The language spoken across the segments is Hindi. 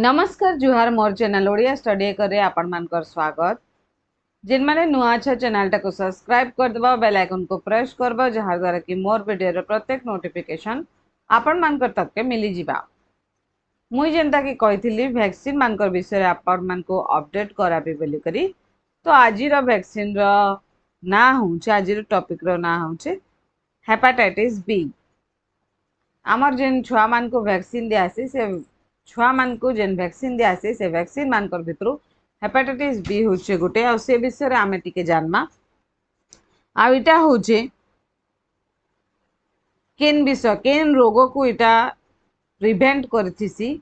नमस्कार जुहार मोर चैनल ओडिया स्टडी करे आपण मानकर स्वागत। जिन माने नुआ अच्छा चैनल टाको सब्सक्राइब कर दबा, बेल आइकन को प्रेस करबा जहां द्वारा कि मोर वीडियो रे प्रत्येक नोटिफिकेशन आपण मानकर तक के मिली जिबा। मुई जेंता कि कहिथिली वैक्सीन मानकर विषय आपण मान को अपडेट कराबी बोली करी। तो आज रो वैक्सीन रो ना होउछ, आज रो टॉपिक रो ना होउछ हेपेटाइटिस बी। आमर जेन छुआ मान को वैक्सीन दियासी से छुआ मान को जेन वैक्सीन दियासी से वैक्सीन मानकर भितरु हेपेटाइटिस बी होचे गोटे आ से विषय आमे टिके जानमा। आ इटा होचे केन विषय केन रोग को इटा प्रिवेंट करथिसी,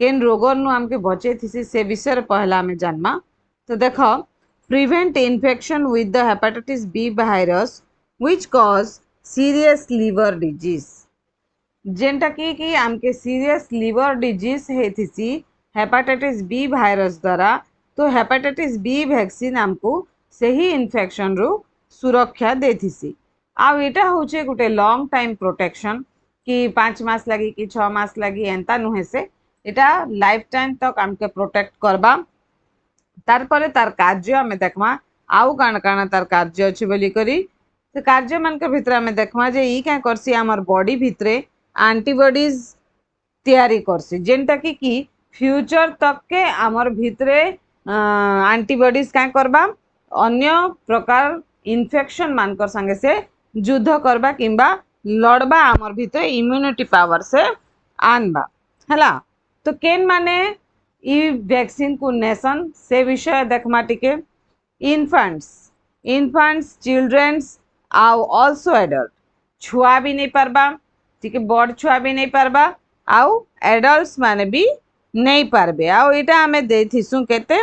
केन रोग नु हमके बचेथिसी से विषय पहला आमे जानमा। तो देखो, prevent infection with the hepatitis B virus which cause serious liver disease. जेनटा कि आमके सीरियस लिवर डिजीज हेथिसी हेपेटाइटिस बी वायरस द्वारा। तो हेपेटाइटिस बी वैक्सीन आमको सही इन्फेक्शन रु सुरक्षा देथिसी। आ एटा होचे गोटे लॉन्ग टाइम प्रोटेक्शन कि 5 मास लगी कि 6 मास लगी एंता नुहे से एटा लाइफ टाइम तक आमके प्रोटेक्ट करबा। तार परे तार कार्य हमें देखमा आउ काण काण तार कार्य अछि बोली करी। तो कार्य मान के भितर हमें देखमा जे ई क्या करसी हमर बॉडी भितरे एंटीबॉडीज तैयारी करसी, जेनटा कि फ्यूचर तक के आमर भितरे एंटीबॉडीज क्या करबा अन्य प्रकार इन्फेक्शन मानकर संगे से युद्ध करबा किंबा लड़बा आमर भितरे इम्यूनिटी पावर से आनबा हला। तो केन माने ई वैक्सीन को नेशन से विषय देखमा टिके। इन्फेंट्स चिल्ड्रेन्स आउ आल्सो एडल्ट छुआ भी नहीं पारबा, ठीक है, बड़ छुआ भी नहीं पारबा आउ एडल्ट्स माने भी नहीं पारबे। आउ एटा हमें देथिसु केते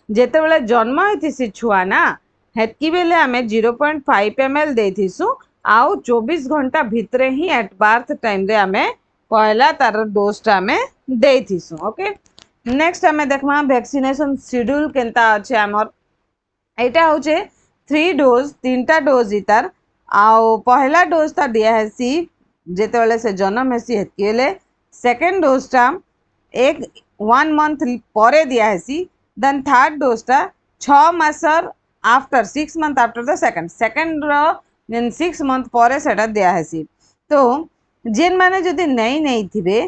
जेते बेले जन्म हेथिसी छुआ ना हेतकी बेले हमें 0.5 ml देथिसु आउ 24 घंटा भितरे ही एट बर्थ टाइम रे हमें पहला तार डोज टा हमें देथिसु। ओके, नेक्स्ट हमें देखमा वैक्सीनेशन शेड्यूल केनता अछि हमर। एटा होचे 3 डोज 3टा डोज इतार आउ पहला डोज ता दिया हेसी जेते बेले से जन्म हेसी हेतकी बेले। सेकंड डोज टा 1 मंथ परे दिया हेसी। देन थर्ड डोज टा 6 मासर after 6 month after the second रो देन 6 मंथ परे सेटा दिया हेसी। तो जेन माने जदि नहीं थिबे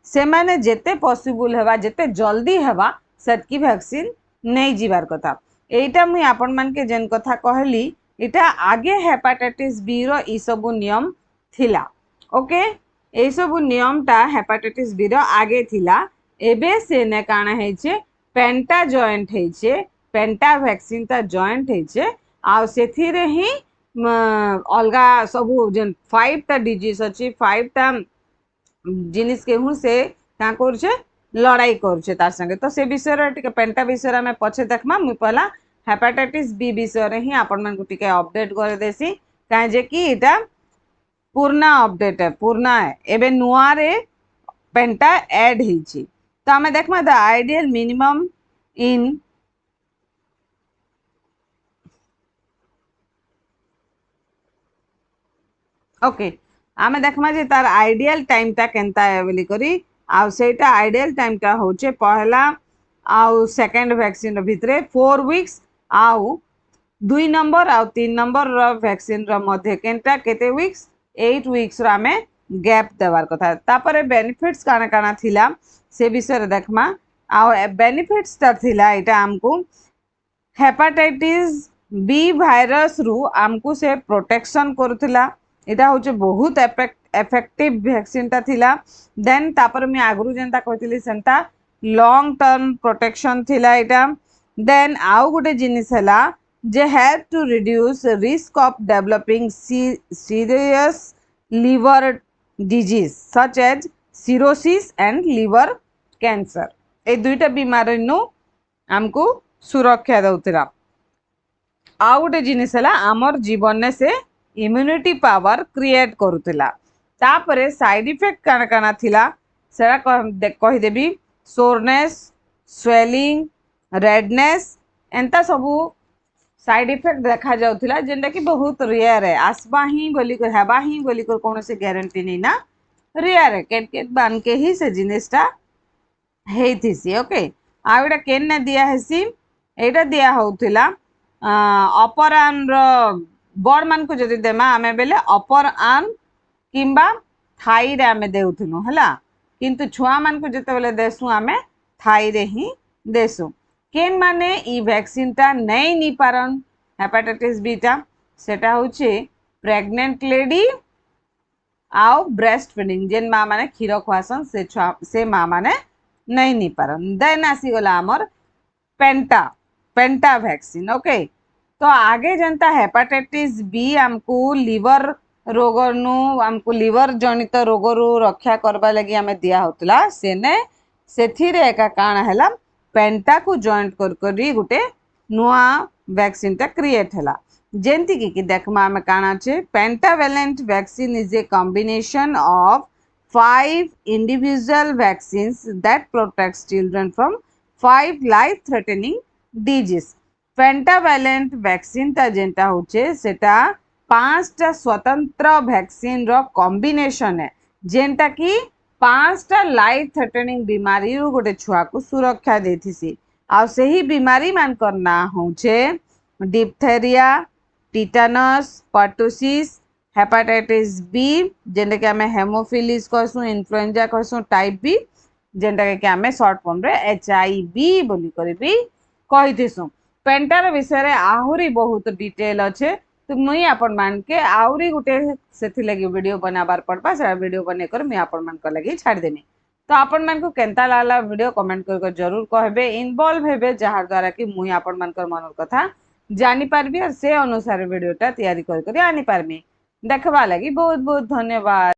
से माने जेते पॉसिबल हेबा जेते जल्दी हेबा सेटकी वैक्सीन नहीं जीवार कथा। एटा मुई आपण मान के जेन कथा कहली इटा आगे हेपेटाइटिस बी रो ई सबु नियम थिला। ओके, ए सबु नियम टा हेपेटाइटिस बी रो आगे थिला। एबे से ने काना हेचे पेंटा जॉइंट हेचे, पेंटा वैक्सीन ता जॉइंट हेचे आ सेथिरे ही अलगा सबु जेन 5 टा डिजीज अछि 5 टा जिनिस के हूँ से का करछे लड़ाई करछे तार संगे। तो से विषय रे टिके पेंटा विषय रे हमें पछे देखमा। मु पहला हेपेटाइटिस बी विषय रे ही आपण मन को टिके अपडेट कर देसी काहे जे कि एटा पूर्णा अपडेट है, पूर्णा है एबे नुआ रे पेंटा ऐड हिची। तो हमें देखमा the ideal minimum in okay आमे देखमा जे तार आइडियल टाइम ता केनता है बोली करी। आ सेटा आइडियल टाइम ता होचे पहला आउ सेकंड वैक्सीन भितरे 4 वीक्स आउ 2 नंबर आउ 3 नंबर रो वैक्सीन रो मध्ये केनता केते वीक्स 8 वीक्स रो हमें गैप देवार कथा। तापरे बेनिफिट्स काना काना थिला से विषय देखमा। आउ बेनिफिट्स ता थिला एटा हमको हेपेटाइटिस बी वायरस रु हमको से प्रोटेक्शन करथिला। एटा होचे बहुत इफेक्टिव वैक्सीन ता थिला। देन तापर मैं आगरु जेंता कहथिली सेंता लॉन्ग टर्म प्रोटेक्शन थिला एटा। देन आउ गुटे जिनिस हला जे help to reduce risk of developing serious liver disease such as cirrhosis and liver cancer. ए दुईटा बीमारी नु हमको सुरक्षा दउतिला। आउ गुटे जिनिस हला हमर जीवन ने से इम्यूनिटी पावर क्रिएट करुतिला। तापरे साइड इफेक्ट काना काना थिला सेरा कहि देबी। सोरनेस, स्वेलिंग, रेडनेस एंता सबू साइड इफेक्ट देखा जाउतिला जेंटा कि बहुत रेयर है। आसबा ही बोली को हेबा ही बोली को कोनो से गारंटी नहीं ना, रेयर है। केट केट बान के ही से जिनिसटा ହେଇଥିସି ओके आ एटा केने दिया हेसी एटा दिया होउथिला अपर आर्म रो बड़ मान को जदि देमा आमे बेले अपर आर्म किंबा थाई रे आमे देउथुनु हला किंतु छुआ मान को जते बेले देसु आमे थाई रे ही देसु केन माने ई वैक्सीन टा नहीं नी पारन हेपाटाइटिस बी टा सेटा होचे प्रेग्नेंट लेडी आउ ब्रेस्ट फीडिंग जेन माँ माने क्षीर खुआसन से माँ माने नहीं नी पारन देन आसी गला हमर पेंटा पेंटा वैक्सीन ओके तो आगे जनता हेपाटाइटिस बी हमको लिवर रोग नु हमको लिवर जनित रोग रु रक्षा करबा लगी हमें दिया होतला सेने सेथिरे एका काण हैला पेंटा को जॉइंट करी गुटे नुआ वैक्सीन टा क्रिएट हैला जेंति कि देखमा हमें काण अछि pentavalent vaccine is a combination of 5 individual vaccines that protects children from 5 life threatening disease pentavalent vaccine ता जेंटा होचे सेटा 5टा स्वतंत्र वैक्सीन रो कॉम्बिनेशन है जेंटा कि 5टा लाइफ थ्रेटनिंग बीमारी रो गोटे छुआ को सुरक्षा देथिसी आ सही बीमारी मान करना होचे diphtheria tetanus pertussis hepatitis B जेंटा कि आमे हेमोफिलिस कहसु इन्फ्लुएंजा कहसु टाइप बी जेंटा कि आमे शॉर्ट फॉर्म रे एचआईवी बोली करी भी कहिथिसु पेंटार विषय रे आहुरी बहुत डिटेल अच्छे तो मुई आपण मान के आहुरी गुटे सेथि लगी वीडियो बनाबार पड़बा से वीडियो बने कर मैं आपण मान को लगी छाड़ देनी तो आपण मान को केनता लागला वीडियो कमेंट कर जरूर कहबे इन्वॉल्व हेबे जहार द्वारा कि मुई आपण मान कर मनर कथा जानि पारबी और से अनुसार वीडियोटा तैयारी कर आनी पारबी देखबा लगी बहुत बहुत धन्यवाद।